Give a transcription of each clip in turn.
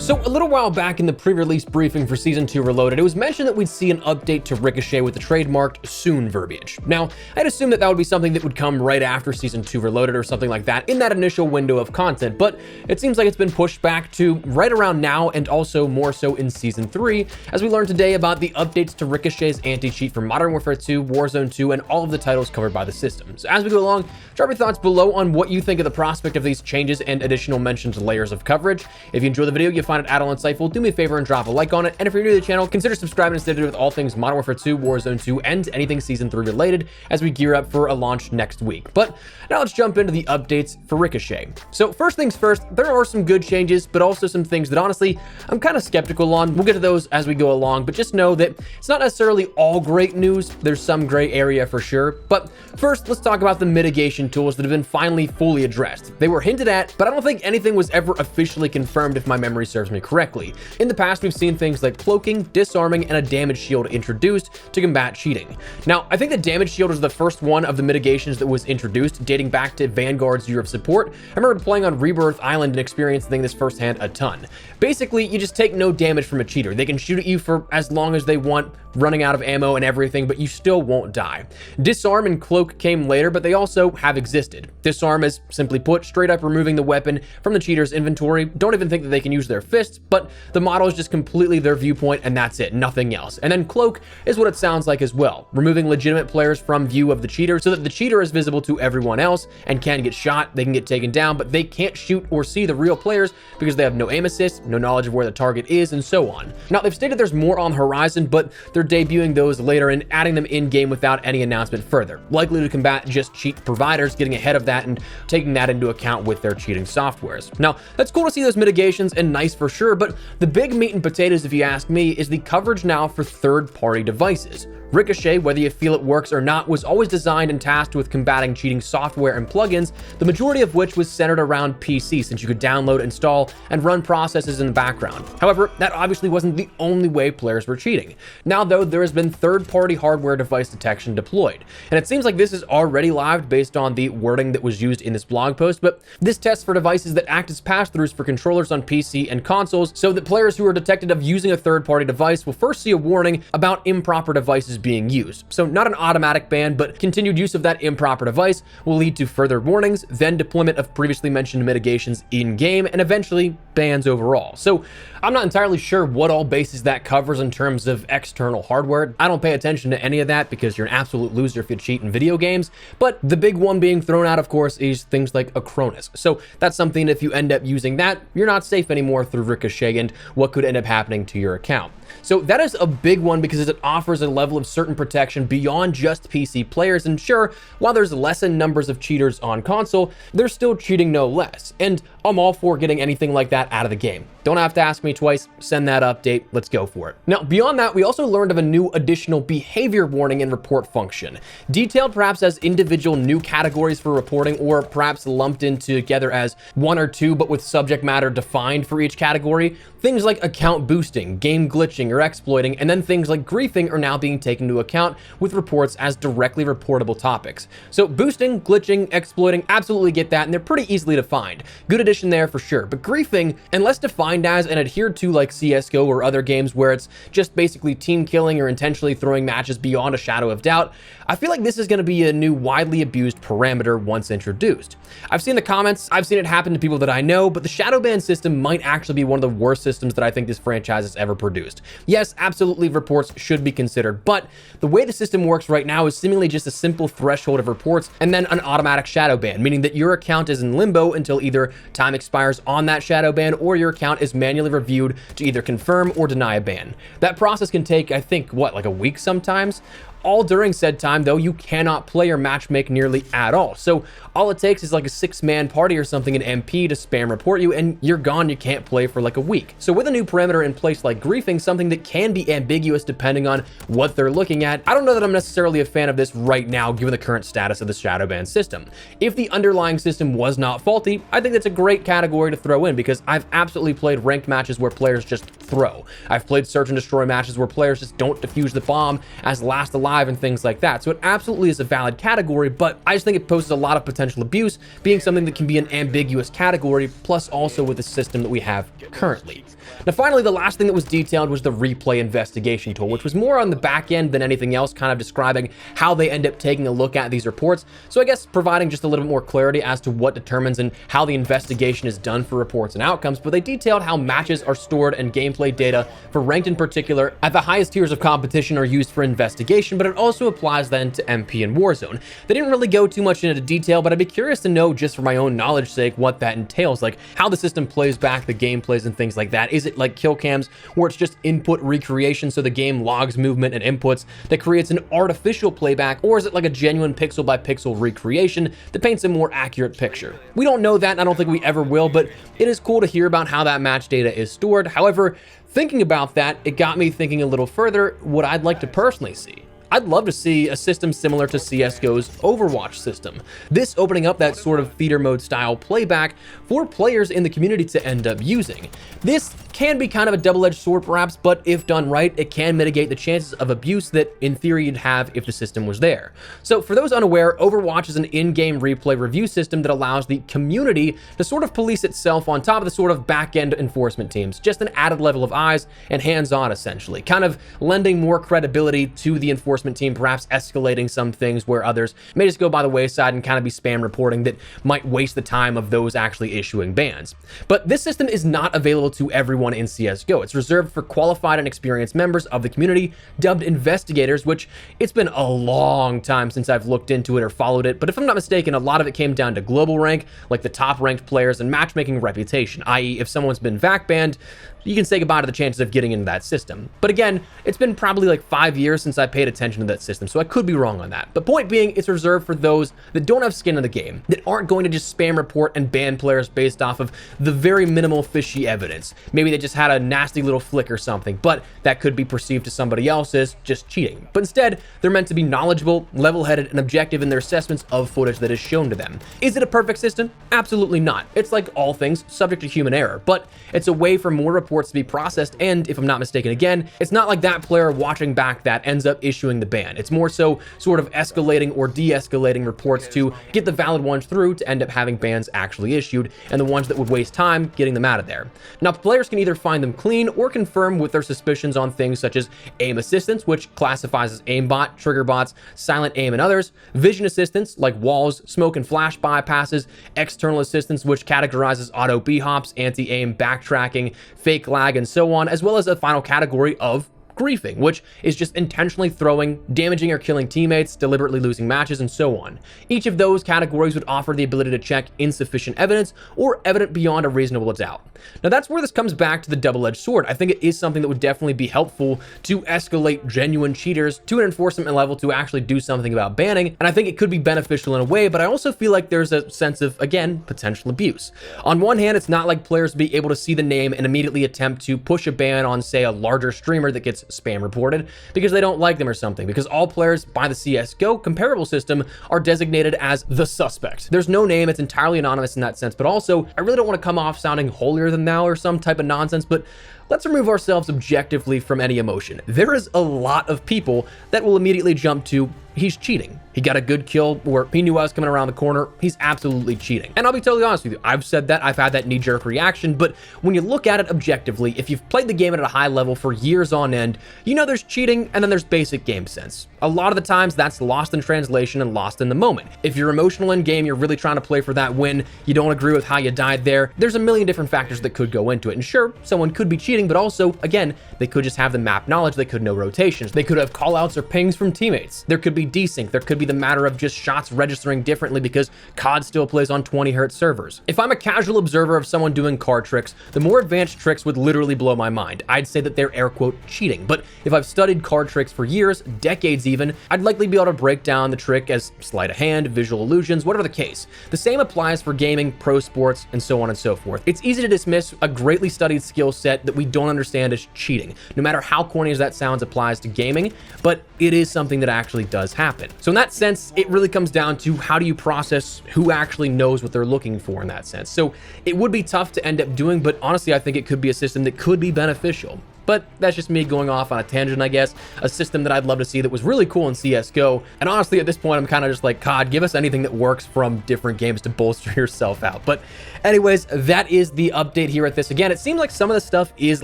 So a little while back in the pre-release briefing for Season 2 Reloaded, it was mentioned that we'd see an update to Ricochet with the trademarked soon verbiage. Now, I'd assume that would be something that would come right after Season 2 Reloaded or something like that in that initial window of content, but it seems like it's been pushed back to right around now and also more so in Season 3, as we learned today about the updates to Ricochet's anti-cheat for Modern Warfare 2, Warzone 2, and all of the titles covered by the system. So as we go along, drop your thoughts below on what you think of the prospect of these changes and additional mentioned layers of coverage. If you enjoy the video, you find it at all insightful, do me a favor and drop a like on it. And if you're new to the channel, consider subscribing and stay up to date with all things Modern Warfare 2, Warzone 2, and anything Season 3 related as we gear up for a launch next week. But now let's jump into the updates for Ricochet. So first things first, there are some good changes, but also some things that honestly I'm kind of skeptical on. We'll get to those as we go along, but just know that it's not necessarily all great news. There's some gray area for sure. But first, let's talk about the mitigation tools that have been finally fully addressed. They were hinted at, but I don't think anything was ever officially confirmed if my memory serves me correctly. In the past, we've seen things like cloaking, disarming, and a damage shield introduced to combat cheating. Now, I think the damage shield was the first one of the mitigations that was introduced, dating back to Vanguard's year of support. I remember playing on Rebirth Island and experiencing this firsthand a ton. Basically, you just take no damage from a cheater. They can shoot at you for as long as they want, running out of ammo and everything, but you still won't die. Disarm and cloak came later, but they also have existed. Disarm is, simply put, straight up removing the weapon from the cheater's inventory. Don't even think that they can use their fists, but the model is just completely their viewpoint and that's it, nothing else. And then cloak is what it sounds like as well, removing legitimate players from view of the cheater so that the cheater is visible to everyone else and can get shot, they can get taken down, but they can't shoot or see the real players because they have no aim assist, no knowledge of where the target is, and so on. Now, they've stated there's more on the horizon, but they're debuting those later and adding them in-game without any announcement further, likely to combat just cheat providers getting ahead of that and taking that into account with their cheating softwares. Now, that's cool to see those mitigations and nice for sure, but the big meat and potatoes, if you ask me, is the coverage now for third-party devices. Ricochet, whether you feel it works or not, was always designed and tasked with combating cheating software and plugins, the majority of which was centered around PC, since you could download, install, and run processes in the background. However, that obviously wasn't the only way players were cheating. Now, though, there has been third-party hardware device detection deployed, and it seems like this is already live based on the wording that was used in this blog post, but this tests for devices that act as pass-throughs for controllers on PC and consoles, so that players who are detected of using a third-party device will first see a warning about improper devices being used. So not an automatic ban, but continued use of that improper device will lead to further warnings, then deployment of previously mentioned mitigations in-game, and eventually bans overall. So I'm not entirely sure what all bases that covers in terms of external hardware. I don't pay attention to any of that because you're an absolute loser if you cheat in video games, but the big one being thrown out, of course, is things like Acronis. So that's something, if you end up using that, you're not safe anymore through Ricochet and what could end up happening to your account. So that is a big one because it offers a level of certain protection beyond just PC players. And sure, while there's lessened numbers of cheaters on console, they're still cheating no less. And I'm all for getting anything like that out of the game. Don't have to ask me twice, send that update, let's go for it. Now, beyond that, we also learned of a new additional behavior warning and report function, detailed perhaps as individual new categories for reporting, or perhaps lumped in together as one or two, but with subject matter defined for each category. Things like account boosting, game glitching or exploiting, and then things like griefing are now being taken into account with reports as directly reportable topics. So boosting, glitching, exploiting, absolutely get that, and they're pretty easily defined. Good addition there for sure. But griefing, unless defined as and adhered to like CSGO or other games where it's just basically team killing or intentionally throwing matches beyond a shadow of doubt, I feel like this is going to be a new widely abused parameter once introduced. I've seen the comments, I've seen it happen to people that I know, but the shadow ban system might actually be one of the worst systems that I think this franchise has ever produced. Yes, absolutely reports should be considered, but the way the system works right now is seemingly just a simple threshold of reports and then an automatic shadow ban, meaning that your account is in limbo until either time expires on that shadow ban or your account is manually reviewed to either confirm or deny a ban. That process can take, I think, like a week sometimes? All during said time, though, you cannot play or matchmake nearly at all. So all it takes is like a 6-man party or something in MP to spam report you, and you're gone. You can't play for like a week. So with a new parameter in place like griefing, something that can be ambiguous depending on what they're looking at, I don't know that I'm necessarily a fan of this right now, given the current status of the shadow ban system. If the underlying system was not faulty, I think that's a great category to throw in because I've absolutely played ranked matches where players just throw. I've played search and destroy matches where players just don't defuse the bomb as last alive and things like that. So it absolutely is a valid category, but I just think it poses a lot of potential abuse, being something that can be an ambiguous category, plus also with the system that we have currently. Now, finally, the last thing that was detailed was the replay investigation tool, which was more on the back end than anything else, kind of describing how they end up taking a look at these reports. So I guess providing just a little bit more clarity as to what determines and how the investigation is done for reports and outcomes. But they detailed how matches are stored and gameplay data for ranked in particular at the highest tiers of competition are used for investigation, but it also applies then to MP and Warzone. They didn't really go too much into detail, but I'd be curious to know, just for my own knowledge sake, what that entails, like how the system plays back the gameplays and things like that. Is it like kill cams where it's just input recreation, so the game logs movement and inputs that creates an artificial playback, or is it like a genuine pixel by pixel recreation that paints a more accurate picture? We don't know that, and I don't think we ever will, but it is cool to hear about how that match data is stored. However, thinking about that, it got me thinking a little further what I'd like to personally see. I'd love to see a system similar to CSGO's Overwatch system. This opening up that sort of theater mode style playback for players in the community to end up using. This can be kind of a double-edged sword perhaps, but if done right, it can mitigate the chances of abuse that in theory you'd have if the system was there. So for those unaware, Overwatch is an in-game replay review system that allows the community to sort of police itself on top of the sort of back-end enforcement teams, just an added level of eyes and hands-on essentially, kind of lending more credibility to the enforcement team, perhaps escalating some things where others may just go by the wayside and kind of be spam reporting that might waste the time of those actually issuing bans. But this system is not available to everyone in CSGO. It's reserved for qualified and experienced members of the community, dubbed investigators, which it's been a long time since I've looked into it or followed it, but if I'm not mistaken, a lot of it came down to global rank, like the top ranked players, and matchmaking reputation, i.e. if someone's been VAC banned, you can say goodbye to the chances of getting into that system. But again, it's been probably like 5 years since I paid attention to that system, so I could be wrong on that. But point being, it's reserved for those that don't have skin in the game, that aren't going to just spam report and ban players based off of the very minimal fishy evidence. Maybe they just had a nasty little flick or something, but that could be perceived to somebody else as just cheating. But instead, they're meant to be knowledgeable, level-headed, and objective in their assessments of footage that is shown to them. Is it a perfect system? Absolutely not. It's like all things, subject to human error, but it's a way for more reports to be processed, and if I'm not mistaken again, it's not like that player watching back that ends up issuing the ban. It's more so sort of escalating or de-escalating reports to get the valid ones through to end up having bans actually issued, and the ones that would waste time getting them out of there. Now, players can either find them clean or confirm with their suspicions on things such as aim assistance, which classifies as aimbot, trigger bots, silent aim, and others, vision assistance like walls, smoke and flash bypasses, external assistance, which categorizes auto b-hops, anti-aim, backtracking, fake lag, and so on, as well as a final category of griefing, which is just intentionally throwing, damaging or killing teammates, deliberately losing matches, and so on. Each of those categories would offer the ability to check insufficient evidence or evident beyond a reasonable doubt. Now that's where this comes back to the double-edged sword. I think it is something that would definitely be helpful to escalate genuine cheaters to an enforcement level to actually do something about banning, and I think it could be beneficial in a way, but I also feel like there's a sense of, again, potential abuse. On one hand, it's not like players be able to see the name and immediately attempt to push a ban on, say, a larger streamer that gets spam reported because they don't like them or something, because all players by the CSGO comparable system are designated as the suspect. There's no name, it's entirely anonymous in that sense, but also I really don't want to come off sounding holier than thou or some type of nonsense, but let's remove ourselves objectively from any emotion. There is a lot of people that will immediately jump to, he's cheating. He got a good kill, or he knew I was coming around the corner. He's absolutely cheating. And I'll be totally honest with you, I've said that, I've had that knee-jerk reaction, but when you look at it objectively, if you've played the game at a high level for years on end, you know there's cheating and then there's basic game sense. A lot of the times that's lost in translation and lost in the moment. If you're emotional in game, you're really trying to play for that win, you don't agree with how you died there, there's a million different factors that could go into it. And sure, someone could be cheating, but also, again, they could just have the map knowledge, they could know rotations, they could have callouts or pings from teammates, there could be desync, there could be the matter of just shots registering differently because COD still plays on 20 hertz servers. If I'm a casual observer of someone doing card tricks, the more advanced tricks would literally blow my mind. I'd say that they're air quote cheating, but if I've studied card tricks for years, decades even, I'd likely be able to break down the trick as sleight of hand, visual illusions, whatever the case. The same applies for gaming, pro sports, and so on and so forth. It's easy to dismiss a greatly studied skill set that we we don't understand as cheating. No matter how corny as that sounds applies to gaming, but it is something that actually does happen. So in that sense, it really comes down to how do you process who actually knows what they're looking for in that sense. So it would be tough to end up doing, but honestly, I think it could be a system that could be beneficial. But that's just me going off on a tangent, I guess. A system that I'd love to see that was really cool in CSGO. And honestly, at this point, I'm kind of just like, God, give us anything that works from different games to bolster yourself out. But anyways, that is the update here at this. Again, it seems like some of the stuff is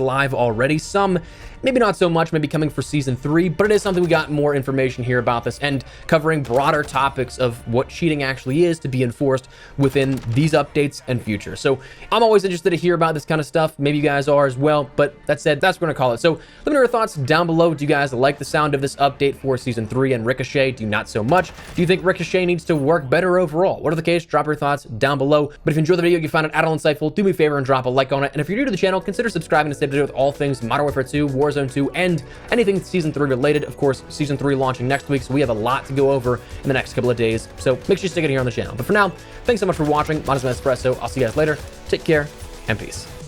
live already. Some maybe not so much, maybe coming for season 3, but it is something we got more information here about this and covering broader topics of what cheating actually is to be enforced within these updates and future. So I'm always interested to hear about this kind of stuff. Maybe you guys are as well, but that said, that's what we're gonna call it. So let me know your thoughts down below. Do you guys like the sound of this update for season 3 and Ricochet? Do you not so much? Do you think Ricochet needs to work better overall? Whatever the case, drop your thoughts down below. But if you enjoyed the video, you found it at all insightful, do me a favor and drop a like on it. And if you're new to the channel, consider subscribing to stay up to date with all things Modern Warfare 2, Warzone 2, and anything season 3 related. Of course, season 3 launching next week, so we have a lot to go over in the next couple of days. So make sure you stick it here on the channel. But for now, thanks so much for watching. My name is Espresso. I'll see you guys later. Take care and peace.